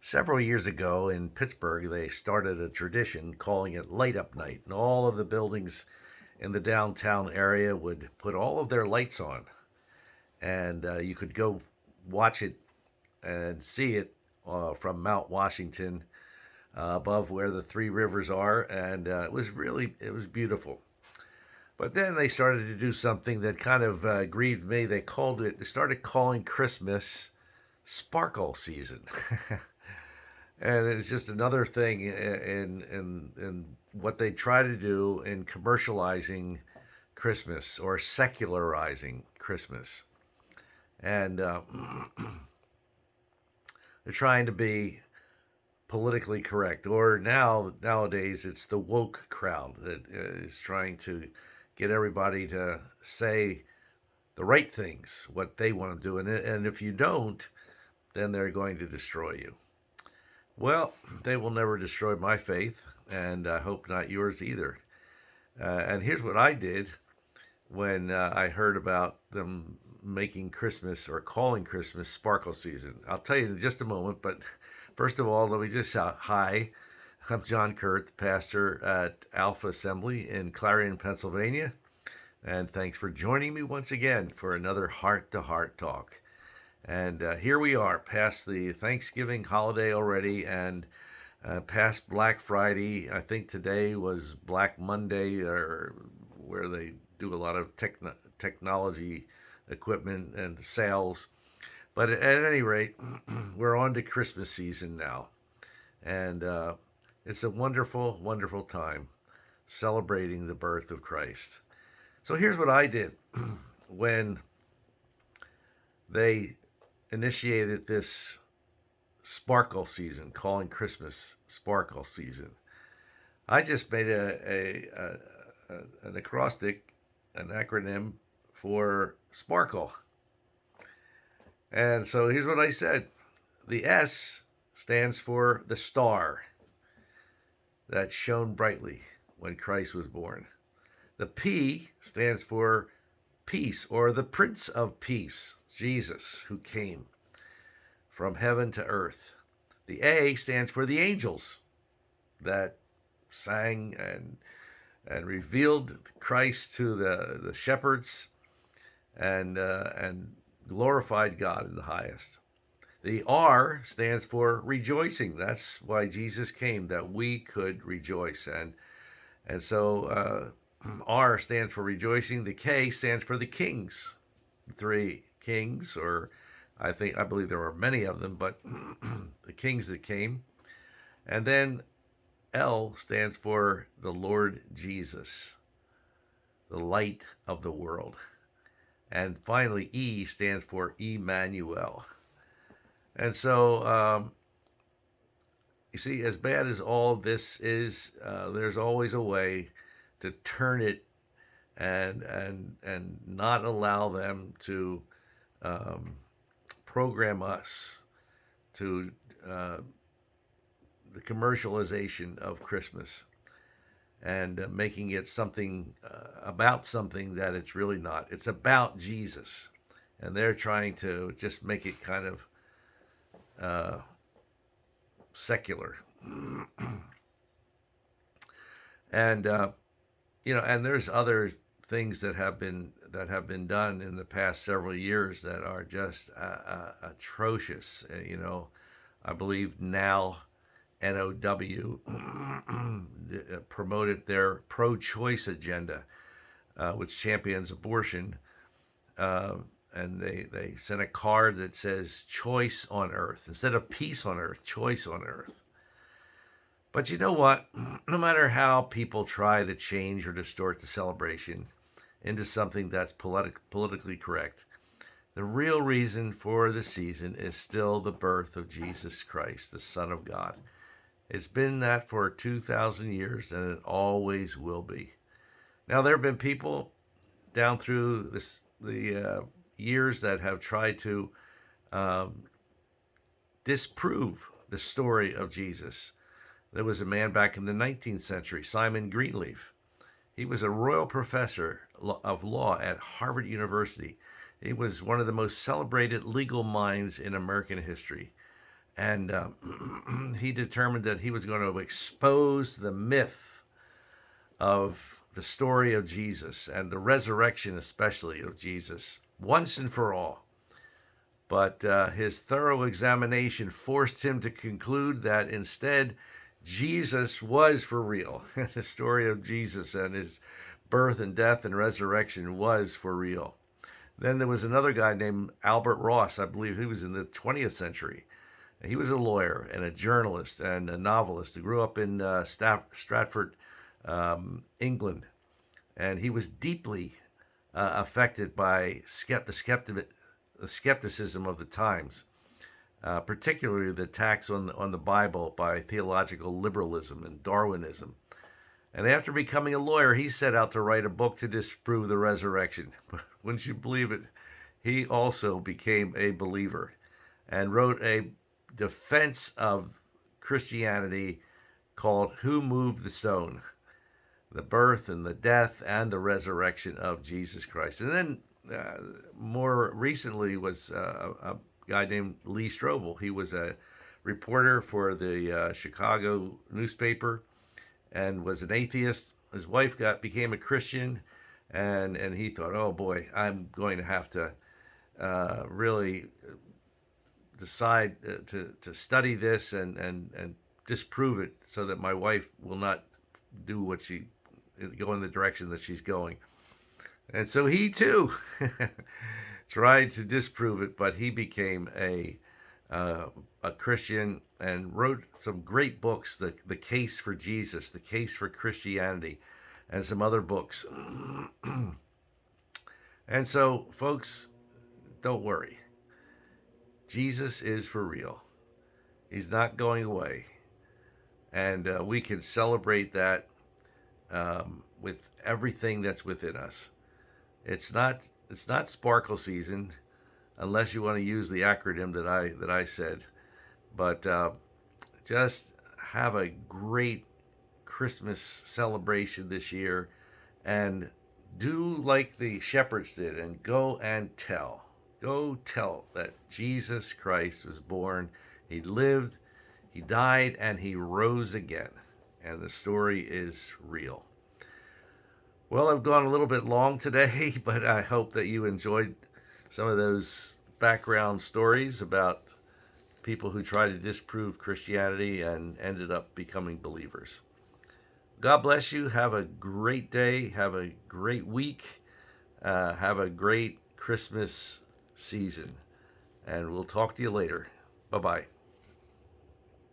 Several years ago in Pittsburgh, they started a tradition calling it Light Up Night, and all of the buildings in the downtown area would put all of their lights on, and you could go watch it and see it from Mount Washington above where the three rivers are, and it was beautiful. But then they started to do something that kind of grieved me. They started calling Christmas Sparkle Season. And it's just another thing in what they try to do in commercializing Christmas or secularizing Christmas, and they're trying to be politically correct. Or nowadays, it's the woke crowd that is trying to get everybody to say the right things, what they want to do, and if you don't, then they're going to destroy you. Well, they will never destroy my faith, and I hope not yours either. And here's what I did when I heard about them making Christmas or calling Christmas Sparkle Season. I'll tell you in just a moment, but first of all, let me just shout hi. I'm John Kuert, pastor at Alpha Assembly in Clarion, Pennsylvania, and thanks for joining me once again for another Heart to Heart Talk. And here we are, past the Thanksgiving holiday already, and past Black Friday. I think today was Black Monday, or where they do a lot of technology equipment and sales. But at any rate, we're on to Christmas season now, and it's a wonderful, wonderful time celebrating the birth of Christ. So here's what I did when they initiated this sparkle season, calling Christmas Sparkle Season. I just made an acrostic, an acronym for sparkle. And so here's what I said. The S stands for the star that shone brightly when Christ was born. The P stands for peace, or the Prince of Peace, Jesus, who came from heaven to earth. The A stands for the angels that sang and revealed Christ to the shepherds and glorified God in the highest. The R stands for rejoicing. That's why Jesus came, that we could rejoice. And so R stands for rejoicing. The K stands for the kings. Three kings, or I believe there were many of them, but the kings that came. And then L stands for the Lord Jesus, the light of the world. And finally, E stands for Emmanuel. And so, you see, as bad as all of this is, there's always a way to turn it and not allow them to program us to the commercialization of Christmas and making it something about something that it's really not. It's about Jesus, and they're trying to just make it kind of secular. And and there's other things that have been done in the past several years that are just atrocious. I believe now NOW promoted their pro-choice agenda, which champions abortion, and they sent a card that says "choice on earth" instead of "peace on earth." Choice on earth. But you know what? No matter how people try to change or distort the celebration into something that's politically correct, the real reason for the season is still the birth of Jesus Christ, the Son of God. It's been that for 2,000 years, and it always will be. Now, there have been people down through the years that have tried to disprove the story of Jesus. There was a man back in the 19th century, Simon Greenleaf. He was a royal professor of law at Harvard University. He was one of the most celebrated legal minds in American history. And he determined that he was going to expose the myth of the story of Jesus and the resurrection, especially of Jesus, once and for all. But his thorough examination forced him to conclude that instead, Jesus was for real. The story of Jesus and his birth and death and resurrection was for real. Then there was another guy named Albert Ross. I believe he was in the 20th century. He was a lawyer and a journalist and a novelist. He grew up in Stratford, England, and he was deeply affected by the skepticism of the times, particularly the attacks on the Bible by theological liberalism and Darwinism. And after becoming a lawyer, he set out to write a book to disprove the resurrection. Wouldn't you believe it? He also became a believer and wrote a defense of Christianity called Who Moved the Stone? The birth and the death and the resurrection of Jesus Christ. And then more recently was a guy named Lee Strobel. He was a reporter for the Chicago newspaper and was an atheist. His wife became a Christian, and he thought, oh boy, I'm going to have to really decide to study this and disprove it so that my wife will not do what go in the direction that she's going. And so he too tried to disprove it, but he became a Christian and wrote some great books, the Case for Jesus, the Case for Christianity, and some other books. And so, folks, don't worry. Jesus is for real. He's not going away. And we can celebrate that with everything that's within us. It's not sparkle season, unless you want to use the acronym that I said. But just have a great Christmas celebration this year, and do like the shepherds did, and go and tell. Go tell that Jesus Christ was born. He lived, he died, and he rose again. And the story is real. Well, I've gone a little bit long today, but I hope that you enjoyed some of those background stories about people who tried to disprove Christianity and ended up becoming believers. God bless you. Have a great day. Have a great week. Have a great Christmas season. And we'll talk to you later. Bye-bye.